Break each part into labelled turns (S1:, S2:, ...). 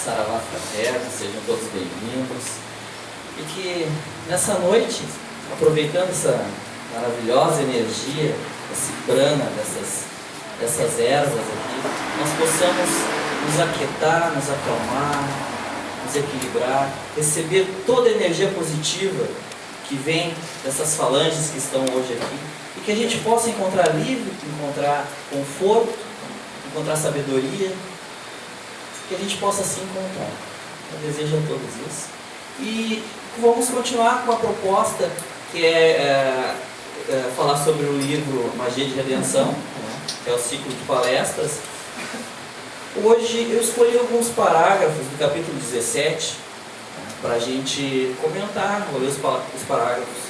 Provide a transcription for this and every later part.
S1: Saravá fraterno, sejam todos bem-vindos. E que nessa noite, aproveitando essa maravilhosa energia, esse prana dessas ervas aqui, nós possamos nos aquietar, nos acalmar, nos equilibrar, receber toda a energia positiva que vem dessas falanges que estão hoje aqui, e que a gente possa encontrar livre, encontrar conforto, encontrar sabedoria, que a gente possa se encontrar. Eu desejo a todos isso. E vamos continuar com a proposta que é falar sobre o livro Magia de Redenção, que é o ciclo de palestras. Hoje eu escolhi alguns parágrafos do capítulo 17 para a gente comentar, vou ler os parágrafos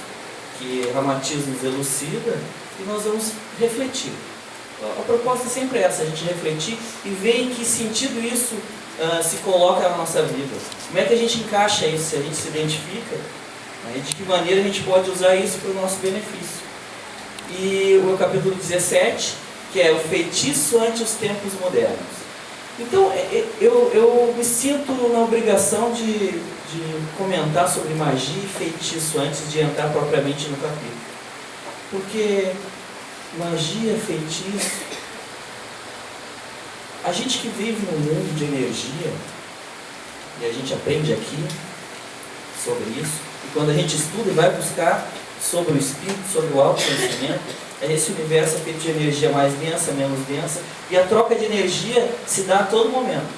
S1: que Ramatiz nos elucida e nós vamos refletir. A proposta é sempre essa, a gente refletir e ver em que sentido isso se coloca na nossa vida. Como é que a gente encaixa isso, se a gente se identifica, de que maneira a gente pode usar isso para o nosso benefício. E o capítulo 17, que é o feitiço ante os tempos modernos. Então, eu me sinto na obrigação de comentar sobre magia e feitiço antes de entrar propriamente no capítulo. Porque magia, feitiço, a gente que vive num mundo de energia, e a gente aprende aqui sobre isso, e quando a gente estuda e vai buscar sobre o espírito, sobre o autoconhecimento, esse universo é feito de energia mais densa, menos densa, e a troca de energia se dá a todo momento.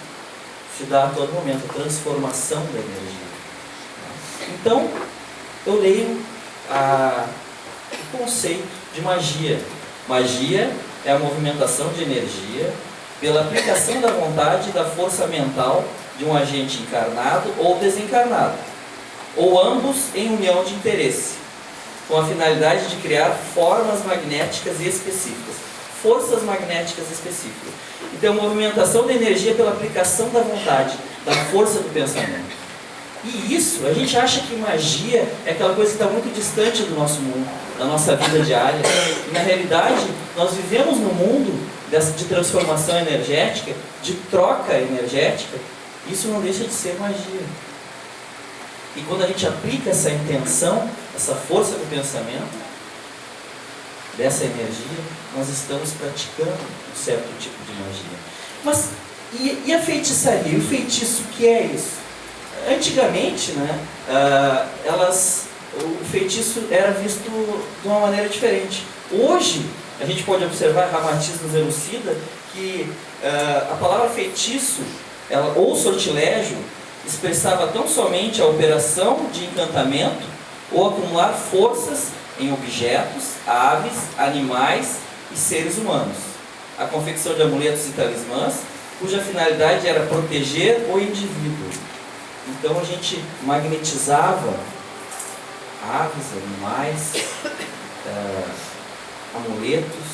S1: Se dá a todo momento, a transformação da energia. Então, eu leio o conceito de magia. Magia é a movimentação de energia pela aplicação da vontade e da força mental de um agente encarnado ou desencarnado, ou ambos em união de interesse, com a finalidade de criar formas magnéticas específicas, forças magnéticas específicas. Então, movimentação da energia pela aplicação da vontade, da força do pensamento. E isso, a gente acha que magia é aquela coisa que está muito distante do nosso mundo, da nossa vida diária. E, na realidade, nós vivemos num mundo de transformação energética, de troca energética. Isso não deixa de ser magia. E quando a gente aplica essa intenção, essa força do pensamento, dessa energia, nós estamos praticando um certo tipo de magia. Mas, e a feitiçaria? O feitiço, o que é isso? Antigamente, o feitiço era visto de uma maneira diferente. Hoje, a gente pode observar, Ramatiz nos elucida, que a palavra feitiço, ou sortilégio, expressava tão somente a operação de encantamento ou acumular forças em objetos, aves, animais e seres humanos. A confecção de amuletos e talismãs, cuja finalidade era proteger o indivíduo. Então a gente magnetizava aves, animais, amuletos,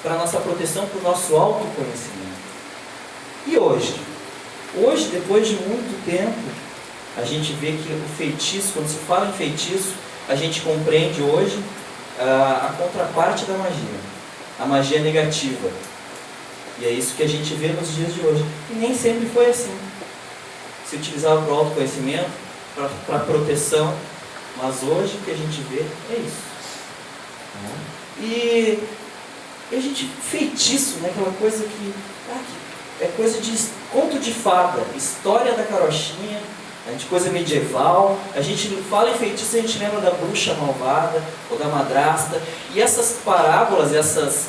S1: para a nossa proteção, para o nosso autoconhecimento. E hoje? Hoje, depois de muito tempo, a gente vê que o feitiço, quando se fala em feitiço, a gente compreende hoje a contraparte da magia, a magia negativa. E é isso que a gente vê nos dias de hoje. E nem sempre foi assim. Se utilizava para o autoconhecimento, para proteção, mas hoje o que a gente vê é isso. E a gente, feitiço, aquela coisa que é coisa de conto de fada, história da carochinha, de coisa medieval. A gente fala em feitiço, a gente lembra da bruxa malvada ou da madrasta. E essas parábolas, essas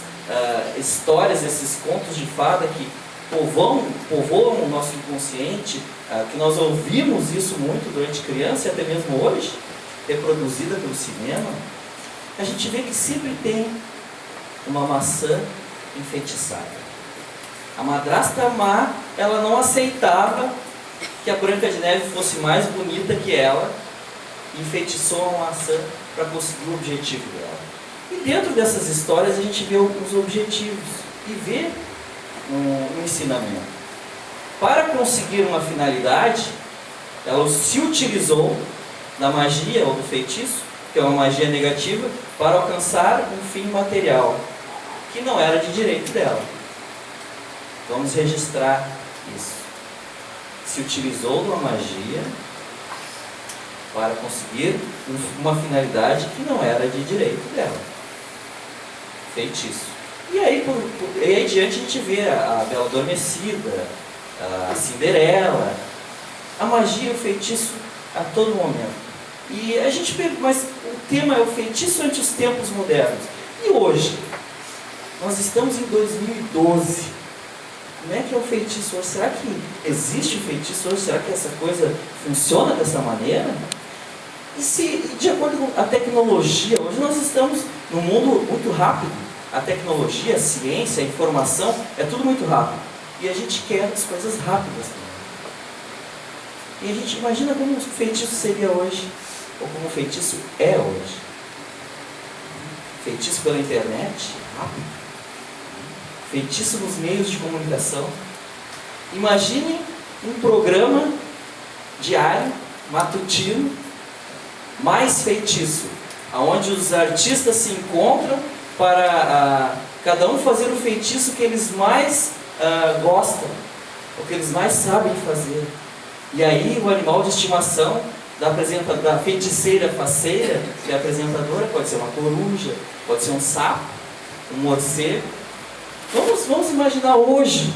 S1: histórias, esses contos de fada que povoam o nosso inconsciente, que nós ouvimos isso muito durante criança e até mesmo hoje, reproduzida pelo cinema, a gente vê que sempre tem uma maçã enfeitiçada. A madrasta má, ela não aceitava que a Branca de Neve fosse mais bonita que ela, e enfeitiçou a maçã para conseguir o objetivo dela. E dentro dessas histórias a gente vê os objetivos e vê um ensinamento. Para conseguir uma finalidade, ela se utilizou da magia ou do feitiço, que é uma magia negativa, para alcançar um fim material, que não era de direito dela. Vamos registrar isso. se utilizou de uma magia para conseguir uma finalidade que não era de direito dela. Feitiço. E aí, e aí adiante a gente vê a Bela Adormecida, a Cinderela, a magia e o feitiço a todo momento. E a gente pergunta, mas o tema é o feitiço ante os tempos modernos. E hoje? Nós estamos em 2012. Como é que é o feitiço hoje? Será que existe o feitiço hoje? Será que essa coisa funciona dessa maneira? E se, de acordo com a tecnologia, hoje nós estamos num mundo muito rápido. A tecnologia, a ciência, a informação, é tudo muito rápido. E a gente quer as coisas rápidas também. E a gente imagina como o feitiço seria hoje, ou como o feitiço é hoje. Feitiço pela internet, rápido. Feitiço nos meios de comunicação. Imaginem um programa diário, matutino, mais feitiço, onde os artistas se encontram para cada um fazer o feitiço que eles mais gostam, o que eles mais sabem fazer. E aí o animal de estimação da feiticeira faceira, que é a apresentadora, pode ser uma coruja, pode ser um sapo, um morcego. Vamos imaginar hoje,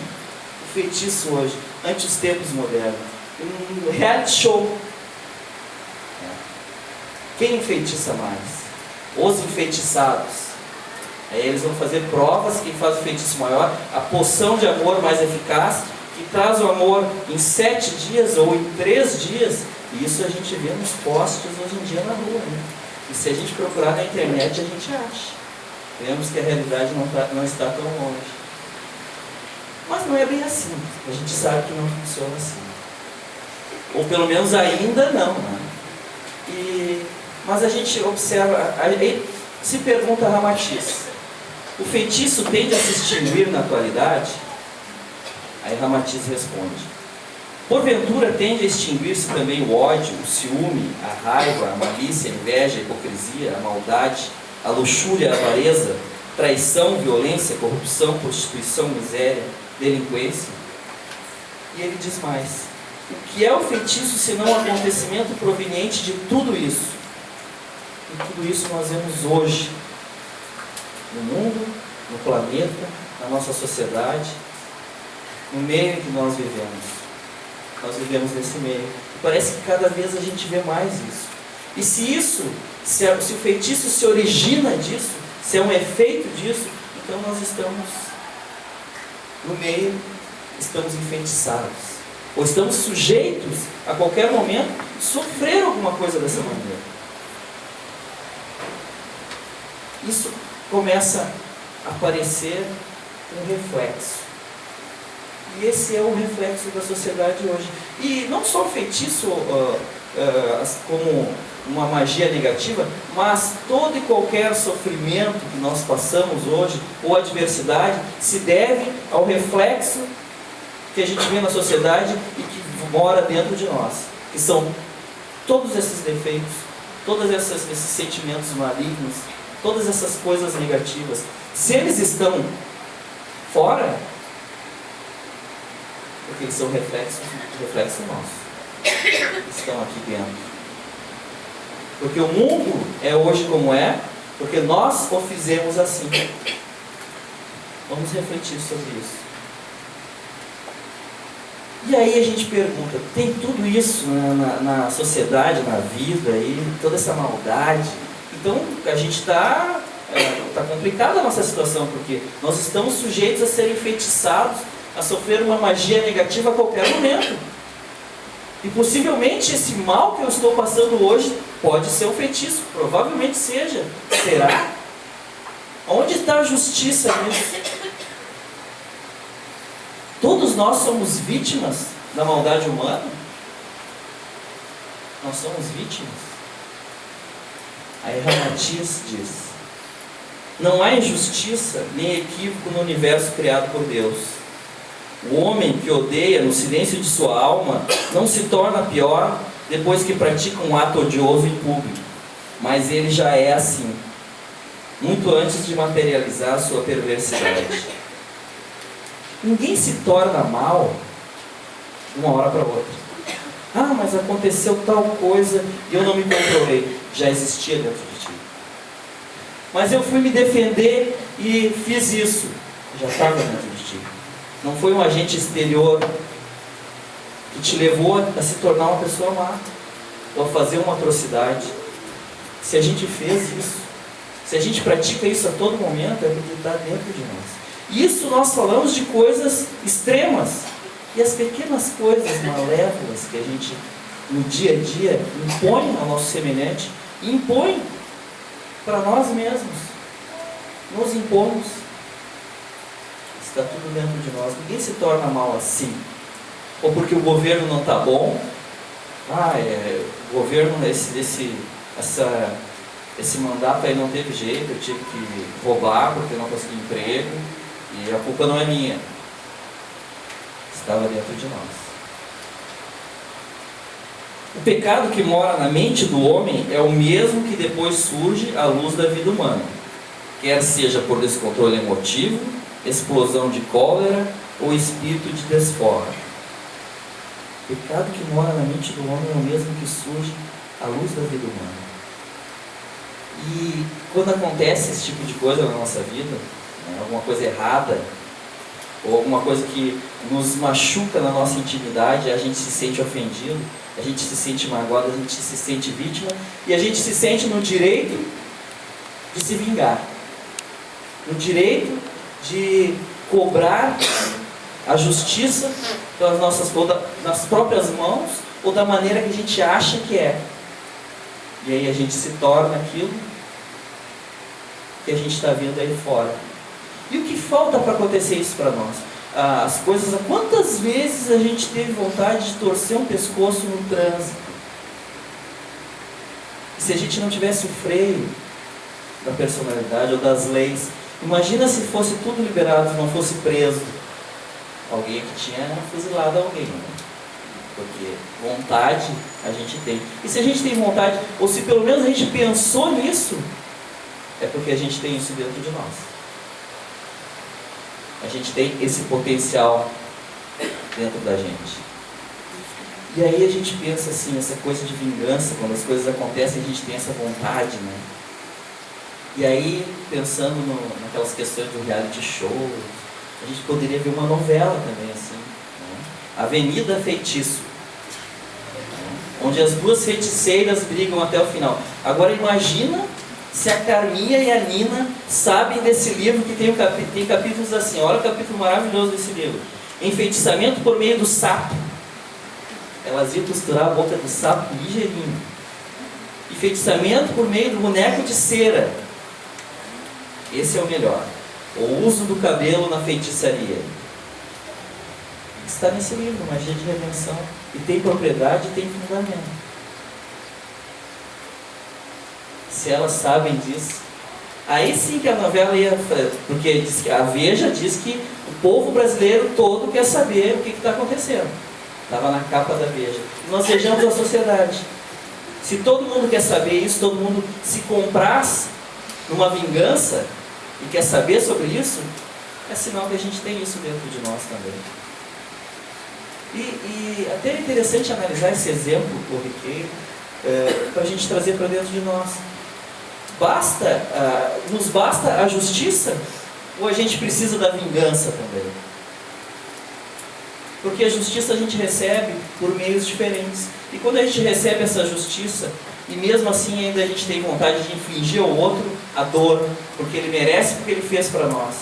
S1: o feitiço hoje, ante os tempos modernos. Um reality show. Quem enfeitiça mais? Os enfeitiçados. Aí eles vão fazer provas, quem faz o feitiço maior, a poção de amor mais eficaz, que traz o amor em 7 dias ou em 3 dias. E isso a gente vê nos posts hoje em dia na rua, né? E se a gente procurar na internet, a gente acha. Vemos que a realidade não está tão longe. Mas não é bem assim. A gente sabe que não funciona assim. Ou pelo menos ainda não, né? Mas a gente observa, aí se pergunta a Ramatiz, o feitiço tende a se extinguir na atualidade? Aí Ramatiz responde, porventura tende a extinguir-se também o ódio, o ciúme, a raiva, a malícia, a inveja, a hipocrisia, a maldade, a luxúria, a avareza, traição, violência, corrupção, prostituição, miséria, delinquência? E ele diz mais, o que é o feitiço senão um acontecimento proveniente de tudo isso? E tudo isso nós vemos hoje, no mundo, no planeta, na nossa sociedade, no meio em que nós vivemos. Nós vivemos nesse meio. E parece que cada vez a gente vê mais isso. E se o feitiço se origina disso, se é um efeito disso, então nós estamos no meio, estamos enfeitiçados. Ou estamos sujeitos, a qualquer momento, sofrer alguma coisa dessa maneira. Isso começa a aparecer um reflexo. E esse é o reflexo da sociedade hoje. E não só o feitiço como uma magia negativa, mas todo e qualquer sofrimento que nós passamos hoje, ou adversidade, se deve ao reflexo que a gente vê na sociedade e que mora dentro de nós. Que são todos esses defeitos, todos esses sentimentos malignos, todas essas coisas negativas. Se eles estão fora, porque eles são reflexo nosso. Estão aqui dentro. Porque o mundo é hoje como é, porque nós o fizemos assim. Vamos refletir sobre isso. E aí a gente pergunta, tem tudo isso na sociedade, na vida, e toda essa maldade. Então a gente está complicada a nossa situação, porque nós estamos sujeitos a serem enfeitiçados, a sofrer uma magia negativa a qualquer momento. E possivelmente esse mal que eu estou passando hoje pode ser um feitiço, provavelmente seja. Será? Onde está a justiça nisso? Todos nós somos vítimas da maldade humana? Nós somos vítimas? Aí Ramatiz diz, não há injustiça nem equívoco no universo criado por Deus. O homem que odeia no silêncio de sua alma não se torna pior depois que pratica um ato odioso em público, mas ele já é assim, muito antes de materializar sua perversidade. Ninguém se torna mal uma hora para outra. Ah, mas aconteceu tal coisa e eu não me controlei. Já existia dentro de ti. Mas eu fui me defender e fiz isso. Já estava dentro de ti. Não foi um agente exterior que te levou a se tornar uma pessoa má ou a fazer uma atrocidade. Se a gente fez isso, se a gente pratica isso a todo momento, é porque está dentro de nós. Isso nós falamos de coisas extremas. E as pequenas coisas malévolas que a gente, no dia a dia, impõe ao nosso semelhante, impõe para nós mesmos. Nos impomos. Está tudo dentro de nós. Ninguém se torna mal assim. Ou porque o governo não está bom. O governo, esse mandato aí não teve jeito, eu tive que roubar porque eu não consegui emprego. E a culpa não é minha. Estava dentro de nós. O pecado que mora na mente do homem é o mesmo que depois surge à luz da vida humana. Quer seja por descontrole emotivo, explosão de cólera ou espírito de desforra. O pecado que mora na mente do homem é o mesmo que surge à luz da vida humana. E quando acontece esse tipo de coisa na nossa vida, alguma coisa errada, ou alguma coisa que nos machuca na nossa intimidade, a gente se sente ofendido, a gente se sente magoado, a gente se sente vítima, e a gente se sente no direito de se vingar, no direito de cobrar a justiça pelas nas próprias mãos, ou da maneira que a gente acha que é. E aí a gente se torna aquilo que a gente está vendo aí fora. E o que falta para acontecer isso para nós? As coisas, quantas vezes a gente teve vontade de torcer um pescoço no trânsito? E se a gente não tivesse o freio da personalidade ou das leis, imagina se fosse tudo liberado, não fosse preso alguém que tinha fuzilado alguém, né? Porque vontade a gente tem. E se a gente tem vontade, ou se pelo menos a gente pensou nisso, é porque a gente tem isso dentro de nós. A gente tem esse potencial dentro da gente. E aí a gente pensa assim, essa coisa de vingança, quando as coisas acontecem, a gente tem essa vontade, né? E aí, pensando naquelas questões do reality show, a gente poderia ver uma novela também, assim, né? Avenida Feitiço, onde as duas feiticeiras brigam até o final. Agora imagina se a Carminha e a Nina sabem desse livro que tem capítulos assim. Olha o capítulo maravilhoso desse livro. Enfeitiçamento por meio do sapo. Elas iam costurar a boca do sapo ligeirinho. Enfeitiçamento por meio do boneco de cera. Esse é o melhor. O uso do cabelo na feitiçaria. Está nesse livro, Magia de Redenção. E tem propriedade e tem fundamento. Se elas sabem disso, aí sim que a novela ia, porque a Veja diz que o povo brasileiro todo quer saber o que está acontecendo. Estava na capa da Veja. Nós vejamos a sociedade. Se todo mundo quer saber isso, todo mundo se compraz numa vingança e quer saber sobre isso, é sinal que a gente tem isso dentro de nós também. E até é interessante analisar esse exemplo corriqueiro para a gente trazer para dentro de nós. Nos basta a justiça ou a gente precisa da vingança também? Porque a justiça a gente recebe por meios diferentes. E quando a gente recebe essa justiça, e mesmo assim ainda a gente tem vontade de infligir ao outro a dor, porque ele merece, porque ele fez para nós.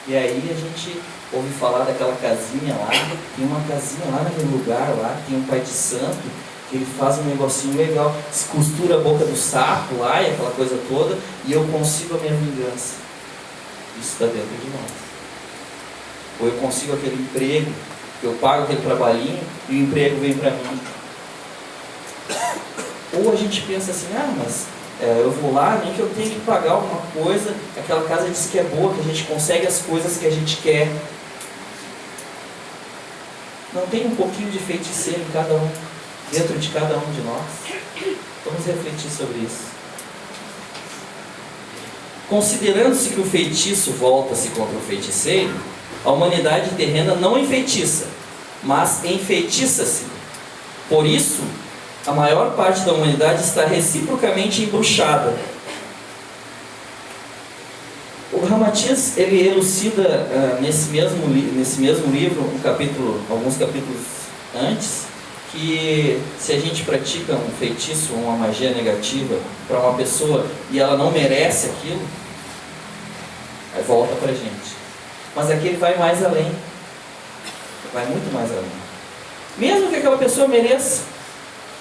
S1: E aí a gente ouve falar daquela casinha lá, tem uma casinha lá naquele lugar lá, tem um pai de santo, que ele faz um negocinho legal, se costura a boca do sapo lá e aquela coisa toda, e eu consigo a minha vingança. Isso está dentro de nós. Ou eu consigo aquele emprego, eu pago aquele trabalhinho e o emprego vem para mim. Ou a gente pensa assim, mas eu vou lá, nem que eu tenha que pagar alguma coisa, aquela casa diz que é boa, que a gente consegue as coisas que a gente quer. Não tem um pouquinho de feiticeiro em cada um, dentro de cada um de nós? Vamos refletir sobre isso. Considerando-se que o feitiço volta-se contra o feiticeiro, A humanidade terrena não enfeitiça, mas enfeitiça-se. Por isso, a maior parte da humanidade está reciprocamente embruxada. O Ramatiz, ele elucida nesse mesmo livro, alguns capítulos antes, que se a gente pratica um feitiço ou uma magia negativa para uma pessoa e ela não merece aquilo, aí volta para a gente. Mas aqui ele vai mais além, vai muito mais além. Mesmo que aquela pessoa mereça,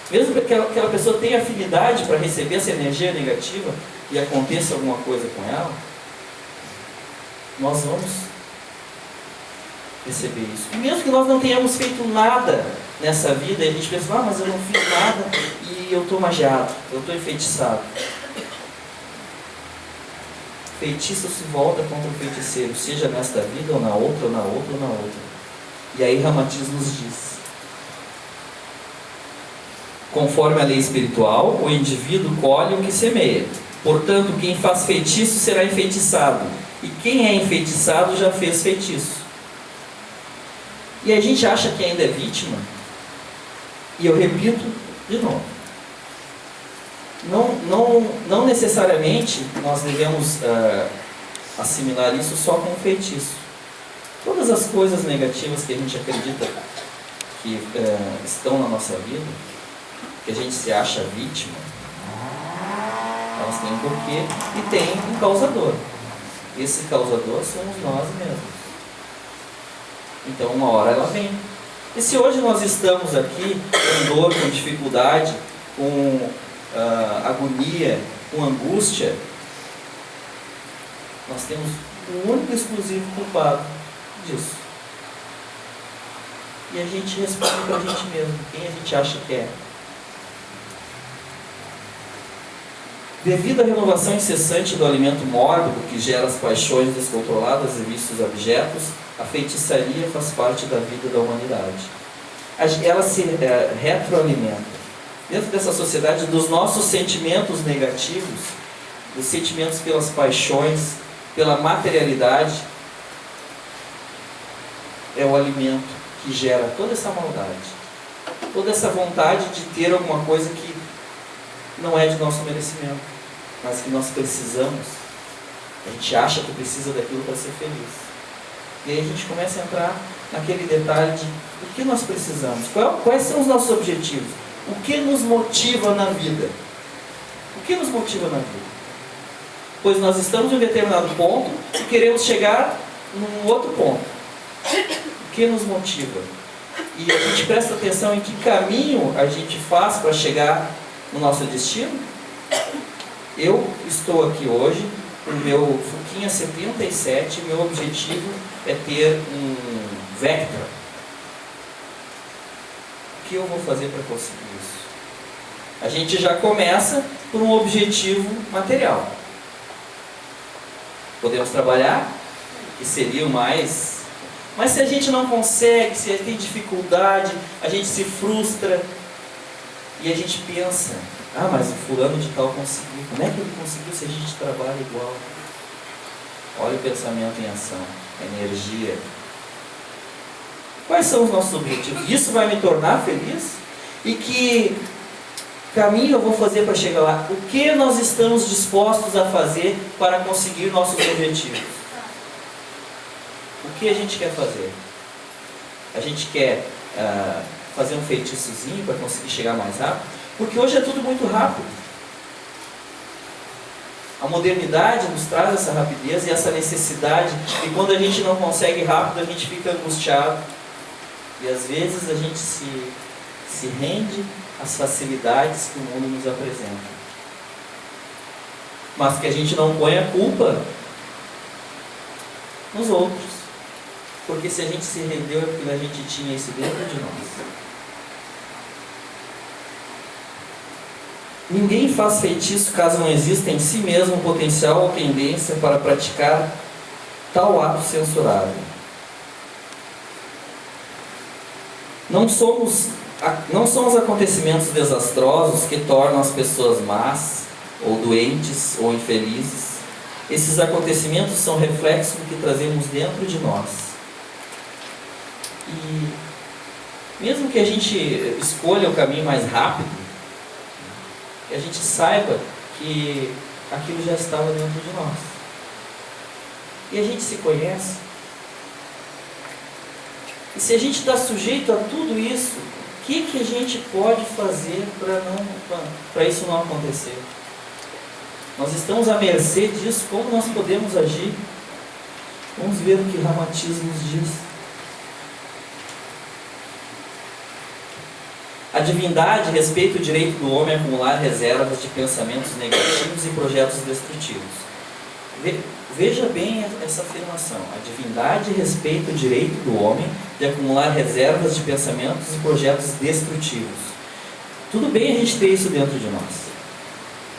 S1: mesmo que aquela pessoa tenha afinidade para receber essa energia negativa e aconteça alguma coisa com ela, nós vamos receber isso. E mesmo que nós não tenhamos feito nada nessa vida, e a gente pensa, mas eu não fiz nada e eu estou magiado, eu estou enfeitiçado. Feitiço se volta contra o feiticeiro, seja nesta vida ou na outra, ou na outra, ou na outra. E aí Ramatiz nos diz: conforme a lei espiritual, o indivíduo colhe o que semeia. Portanto, quem faz feitiço será enfeitiçado. E quem é enfeitiçado já fez feitiço. E a gente acha que ainda é vítima. E eu repito de novo. Não necessariamente nós devemos assimilar isso só com feitiço. Todas as coisas negativas que a gente acredita que estão na nossa vida, que a gente se acha vítima, elas têm um porquê e tem um causador. Esse causador somos nós mesmos. Então uma hora ela vem. E se hoje nós estamos aqui com dor, com dificuldade, com agonia, com angústia, nós temos um único e exclusivo culpado disso. E a gente responde para a gente mesmo, quem a gente acha que é. Devido à renovação incessante do alimento mórbido que gera as paixões descontroladas e vícios abjetos, a feitiçaria faz parte da vida da humanidade. Ela se retroalimenta. Dentro dessa sociedade, dos nossos sentimentos negativos, dos sentimentos pelas paixões, pela materialidade, é o alimento que gera toda essa maldade, toda essa vontade de ter alguma coisa que não é de nosso merecimento, mas que nós precisamos. A gente acha que precisa daquilo para ser feliz. E aí a gente começa a entrar naquele detalhe de o que nós precisamos, quais são os nossos objetivos, o que nos motiva na vida. O que nos motiva na vida? Pois nós estamos em um determinado ponto e queremos chegar num outro ponto. O que nos motiva? E a gente presta atenção em que caminho a gente faz para chegar no nosso destino. Eu estou aqui hoje com o meu Fuquinha 77, meu objetivo é ter um Vectra. O que eu vou fazer para conseguir isso? A gente já começa por um objetivo material. Podemos trabalhar, que seria o mais... Mas se a gente não consegue, se tem dificuldade, a gente se frustra e a gente pensa, mas o fulano de tal conseguiu. Como é que ele conseguiu se a gente trabalha igual? Olha o pensamento em ação, a energia. Quais são os nossos objetivos? Isso vai me tornar feliz? E que caminho eu vou fazer para chegar lá? O que nós estamos dispostos a fazer para conseguir nossos objetivos? O que a gente quer fazer? A gente quer fazer um feitiçozinho para conseguir chegar mais rápido? Porque hoje é tudo muito rápido. A modernidade nos traz essa rapidez e essa necessidade, e quando a gente não consegue rápido, a gente fica angustiado. E às vezes a gente se rende às facilidades que o mundo nos apresenta. Mas que a gente não põe a culpa nos outros. Porque se a gente se rendeu é porque a gente tinha isso dentro de nós. Ninguém faz feitiço caso não exista em si mesmo um potencial ou tendência para praticar tal ato censurável. Não são os acontecimentos desastrosos que tornam as pessoas más, ou doentes, ou infelizes. Esses acontecimentos são reflexos do que trazemos dentro de nós. E mesmo que a gente escolha o caminho mais rápido, que a gente saiba que aquilo já estava dentro de nós. E a gente se conhece. E se a gente está sujeito a tudo isso, o que a gente pode fazer para isso não acontecer? Nós estamos à mercê disso, como nós podemos agir? Vamos ver o que Ramatiz nos diz. A divindade respeita o direito do homem a acumular reservas de pensamentos negativos e projetos destrutivos. Veja bem essa afirmação. A divindade respeita o direito do homem de acumular reservas de pensamentos e projetos destrutivos. Tudo bem a gente ter isso dentro de nós.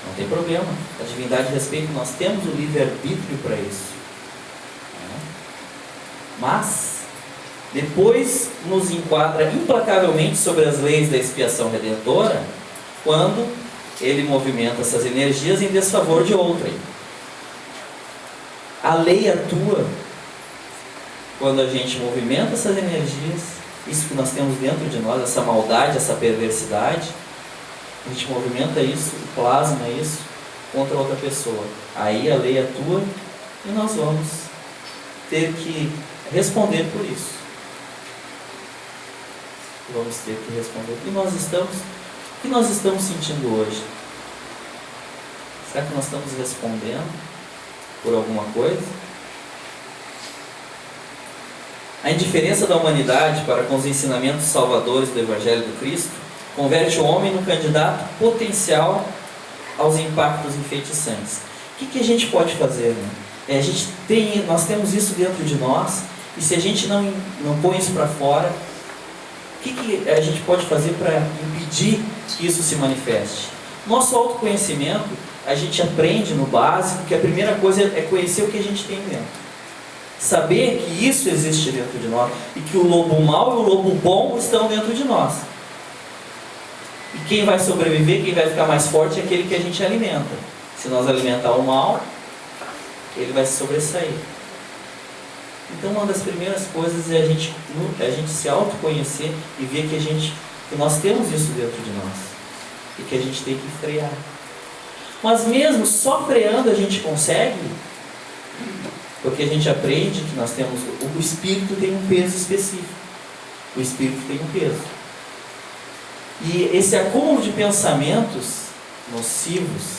S1: Não tem problema. A divindade respeita, nós temos o livre-arbítrio para isso. Mas depois nos enquadra implacavelmente sobre as leis da expiação redentora, quando ele movimenta essas energias em desfavor de outrem. A lei atua quando a gente movimenta essas energias, isso que nós temos dentro de nós, essa maldade, essa perversidade, a gente movimenta isso, plasma isso contra outra pessoa. Aí a lei atua e nós vamos ter que responder por isso. Vamos ter que responder. O que nós estamos sentindo hoje? Será que nós estamos respondendo por alguma coisa? A indiferença da humanidade para com os ensinamentos salvadores do Evangelho do Cristo converte o homem no candidato potencial aos impactos enfeitiçantes. O que a gente pode fazer, né? Nós temos isso dentro de nós, e se a gente não põe isso para fora, o que a gente pode fazer para impedir que isso se manifeste? Nosso autoconhecimento, a gente aprende no básico que a primeira coisa é conhecer o que a gente tem dentro. Saber que isso existe dentro de nós e que o lobo mau e o lobo bom estão dentro de nós. E quem vai sobreviver, quem vai ficar mais forte é aquele que a gente alimenta. Se nós alimentar o mal, ele vai se sobressair. Então uma das primeiras coisas é a gente se autoconhecer e ver que nós temos isso dentro de nós. E que a gente tem que frear. Mas mesmo só freando a gente consegue, porque a gente aprende que nós temos... O espírito tem um peso específico. O espírito tem um peso. E esse acúmulo de pensamentos nocivos,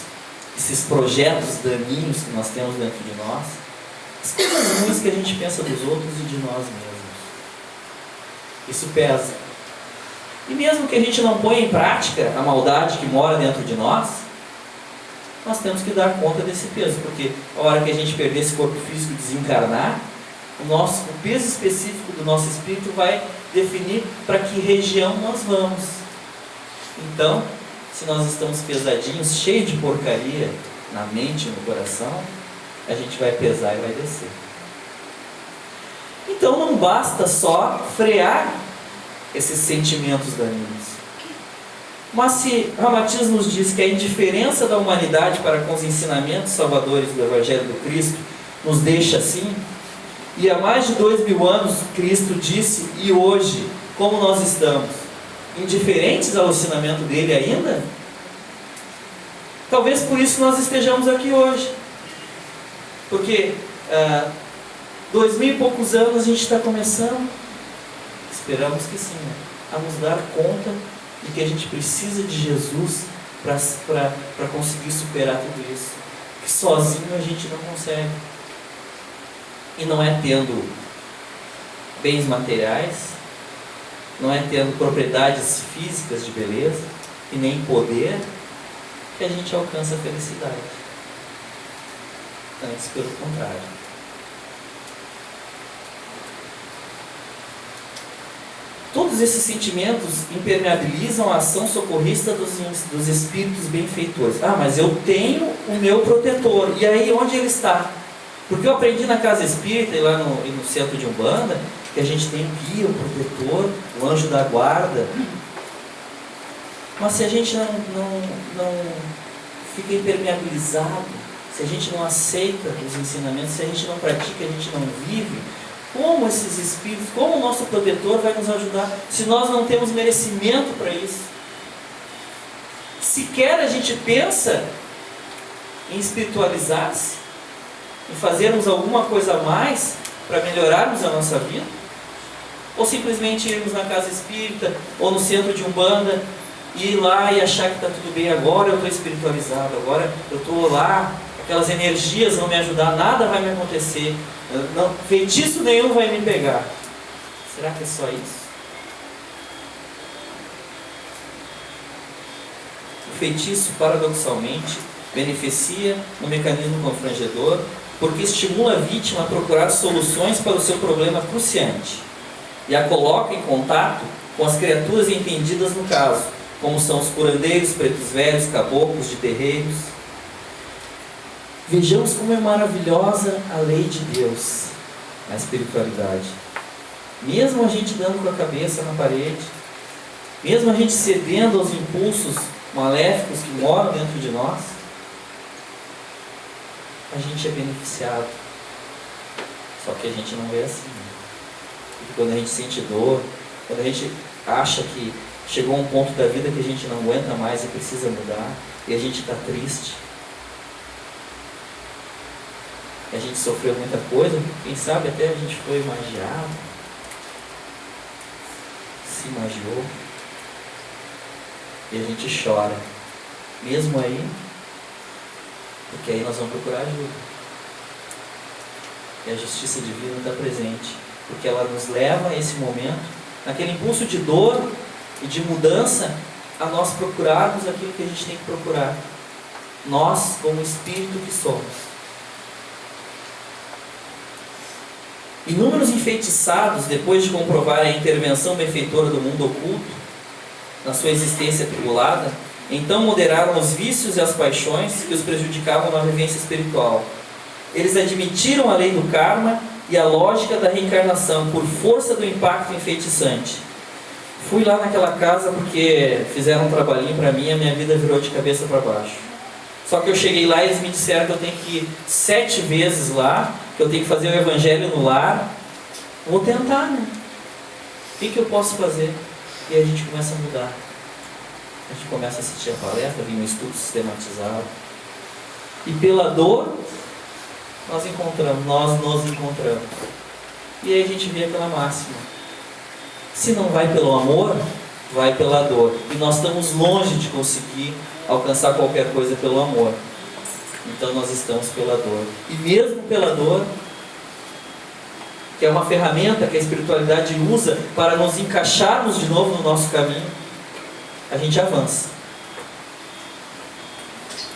S1: esses projetos daninhos que nós temos dentro de nós, as coisas ruins que a gente pensa dos outros e de nós mesmos, isso pesa. E mesmo que a gente não ponha em prática a maldade que mora dentro de nós temos que dar conta desse peso, porque a hora que a gente perder esse corpo físico e desencarnar, o peso específico do nosso espírito vai definir para que região nós vamos. Então, se nós estamos pesadinhos, cheios de porcaria na mente e no coração, a gente vai pesar e vai descer. Então não basta só frear esses sentimentos daninhos. Mas se Ramatiz nos diz que a indiferença da humanidade para com os ensinamentos salvadores do Evangelho do Cristo nos deixa assim, e há mais de 2000 anos Cristo disse, e hoje, como nós estamos? Indiferentes ao ensinamento dele ainda? Talvez por isso nós estejamos aqui hoje. Porque 2000 e poucos anos a gente está começando, esperamos que sim, a nos dar conta de que a gente precisa de Jesus para conseguir superar tudo isso. Que sozinho a gente não consegue. E não é tendo bens materiais, não é tendo propriedades físicas de beleza, e nem poder, que a gente alcança a felicidade. Antes, pelo contrário. Todos esses sentimentos impermeabilizam a ação socorrista dos espíritos benfeitores. Mas eu tenho o meu protetor. E aí, onde ele está? Porque eu aprendi na casa espírita e lá no centro de Umbanda que a gente tem o guia, o protetor, o anjo da guarda. Mas se a gente não fica impermeabilizado, se a gente não aceita os ensinamentos, se a gente não pratica, a gente não vive, Como esses espíritos, como o nosso protetor vai nos ajudar, se nós não temos merecimento para isso? Sequer a gente pensa em espiritualizar-se, em fazermos alguma coisa a mais para melhorarmos a nossa vida? Ou simplesmente irmos na casa espírita ou no centro de Umbanda e ir lá e achar que está tudo bem, agora eu estou espiritualizado, agora eu estou lá, aquelas energias vão me ajudar, nada vai me acontecer, não, feitiço nenhum vai me pegar. Será que é só isso? O feitiço, paradoxalmente, beneficia no mecanismo confrangedor porque estimula a vítima a procurar soluções para o seu problema cruciante e a coloca em contato com as criaturas entendidas no caso, como são os curandeiros, pretos velhos, caboclos de terreiros. Vejamos como é maravilhosa a lei de Deus na espiritualidade. Mesmo a gente dando com a cabeça na parede, mesmo a gente cedendo aos impulsos maléficos que moram dentro de nós, a gente é beneficiado. Só que a gente não vê assim. Porque quando a gente sente dor, quando a gente acha que chegou a um ponto da vida que a gente não aguenta mais e precisa mudar, e a gente está triste, a gente sofreu muita coisa, quem sabe até a gente foi magiado, se magiou, e a gente chora. Mesmo aí, porque aí nós vamos procurar ajuda. E a justiça divina está presente, porque ela nos leva a esse momento, naquele impulso de dor e de mudança, a nós procurarmos aquilo que a gente tem que procurar. Nós, como espírito que somos. Inúmeros enfeitiçados, depois de comprovar a intervenção benfeitora do mundo oculto, na sua existência atribulada, então moderaram os vícios e as paixões que os prejudicavam na vivência espiritual. Eles admitiram a lei do karma e a lógica da reencarnação por força do impacto enfeitiçante. Fui lá naquela casa porque fizeram um trabalhinho para mim e a minha vida virou de cabeça para baixo. Só que eu cheguei lá e eles me disseram que eu tenho que ir 7 vezes lá, que eu tenho que fazer o evangelho no lar. Vou tentar, né? O que eu posso fazer? E aí a gente começa a mudar. A gente começa a assistir a palestra, vir um estudo sistematizado. E pela dor, nós nos encontramos. E aí a gente vê aquela máxima. Se não vai pelo amor, vai pela dor. E nós estamos longe de conseguir alcançar qualquer coisa pelo amor. Então nós estamos pela dor. E mesmo pela dor, que é uma ferramenta que a espiritualidade usa para nos encaixarmos de novo no nosso caminho, a gente avança.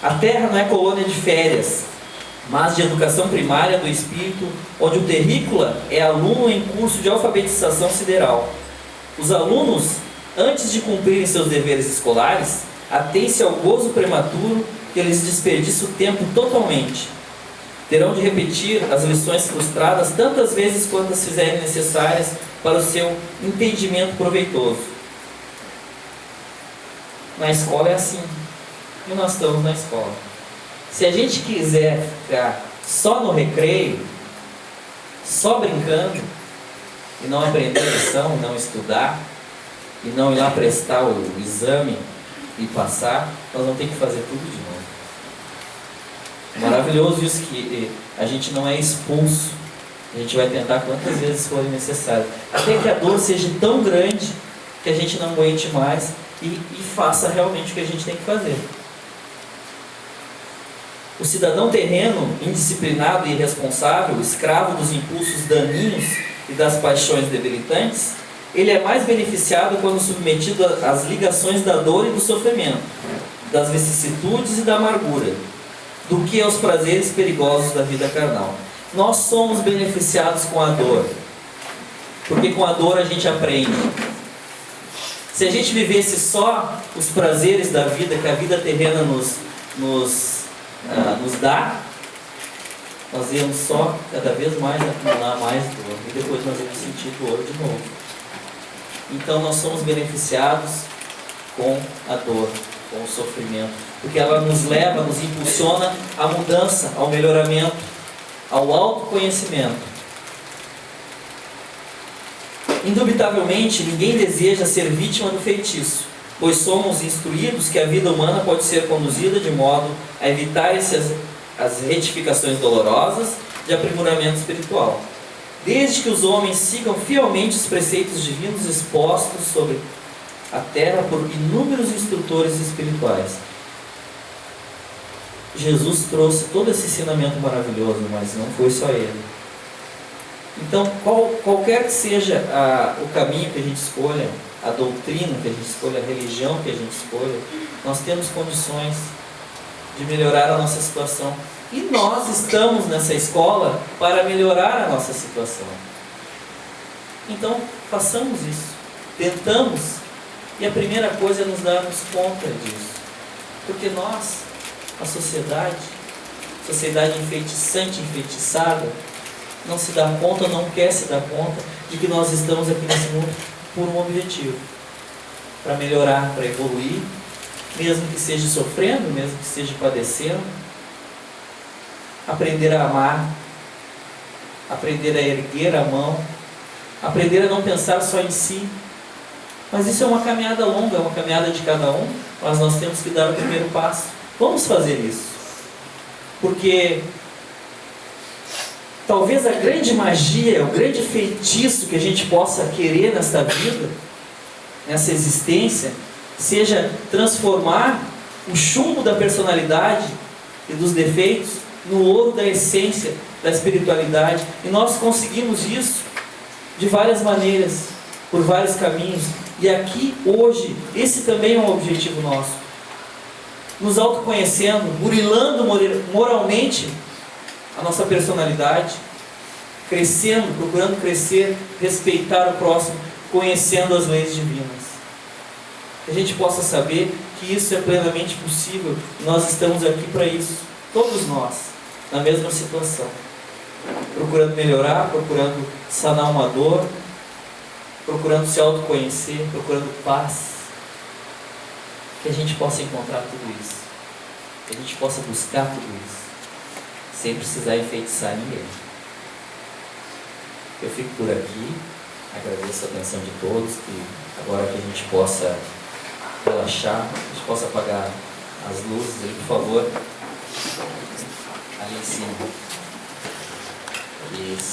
S1: A Terra não é colônia de férias, mas de educação primária do espírito, onde o terrícola é aluno em curso de alfabetização sideral. Os alunos, antes de cumprirem seus deveres escolares, atêm-se ao gozo prematuro que lhes desperdiça o tempo totalmente. Terão de repetir as lições frustradas tantas vezes quanto as fizerem necessárias para o seu entendimento proveitoso. Na escola é assim. E nós estamos na escola. Se a gente quiser ficar só no recreio, só brincando, e não aprender a lição, não estudar, e não ir lá prestar o exame e passar, nós vamos ter que fazer tudo de novo. Maravilhoso isso, que a gente não é expulso. A gente vai tentar quantas vezes forem necessárias, até que a dor seja tão grande que a gente não aguente mais e faça realmente o que a gente tem que fazer. O cidadão terreno, indisciplinado e irresponsável, escravo dos impulsos daninhos e das paixões debilitantes, ele é mais beneficiado quando submetido às ligações da dor e do sofrimento, das vicissitudes e da amargura, do que aos prazeres perigosos da vida carnal. Nós somos beneficiados com a dor, porque com a dor a gente aprende. Se a gente vivesse só os prazeres da vida, que a vida terrena nos dá, nós íamos só cada vez mais acumular mais dor, e depois nós íamos sentir dor de novo. Então nós somos beneficiados com a dor, com o sofrimento, porque ela nos leva, nos impulsiona à mudança, ao melhoramento, ao autoconhecimento. Indubitavelmente, ninguém deseja ser vítima do feitiço, pois somos instruídos que a vida humana pode ser conduzida de modo a evitar as retificações dolorosas de aprimoramento espiritual, desde que os homens sigam fielmente os preceitos divinos expostos sobre a terra por inúmeros instrutores espirituais. Jesus trouxe todo esse ensinamento maravilhoso, mas não foi só ele. Então, qualquer que seja o caminho que a gente escolha, a doutrina que a gente escolha, a religião que a gente escolha, nós temos condições de melhorar a nossa situação. E nós estamos nessa escola para melhorar a nossa situação. Então, façamos isso. Tentamos. E a primeira coisa é nos darmos conta disso. Porque nós, a sociedade enfeitiçante, enfeitiçada, não se dá conta, não quer se dar conta de que nós estamos aqui nesse mundo por um objetivo. Para melhorar, para evoluir, mesmo que seja sofrendo, mesmo que seja padecendo. Aprender a amar, aprender a erguer a mão, aprender a não pensar só em si. Mas isso é uma caminhada longa, é uma caminhada de cada um, mas nós temos que dar o primeiro passo. Vamos fazer isso. Porque talvez a grande magia, o grande feitiço que a gente possa querer nesta vida, nessa existência, seja transformar o chumbo da personalidade e dos defeitos no ouro da essência da espiritualidade. E nós conseguimos isso de várias maneiras, por vários caminhos. E aqui, hoje, esse também é um objetivo nosso. Nos autoconhecendo, burilando moralmente a nossa personalidade, crescendo, procurando crescer, respeitar o próximo, conhecendo as leis divinas. Que a gente possa saber que isso é plenamente possível. Nós estamos aqui para isso, todos nós, na mesma situação, procurando melhorar, procurando sanar uma dor, procurando se autoconhecer, procurando paz. Que a gente possa encontrar tudo isso, que a gente possa buscar tudo isso, sem precisar enfeitiçar ninguém. Eu fico por aqui, agradeço a atenção de todos, que agora que a gente possa relaxar, a gente possa apagar as luzes ali, por favor, ali em cima. Isso.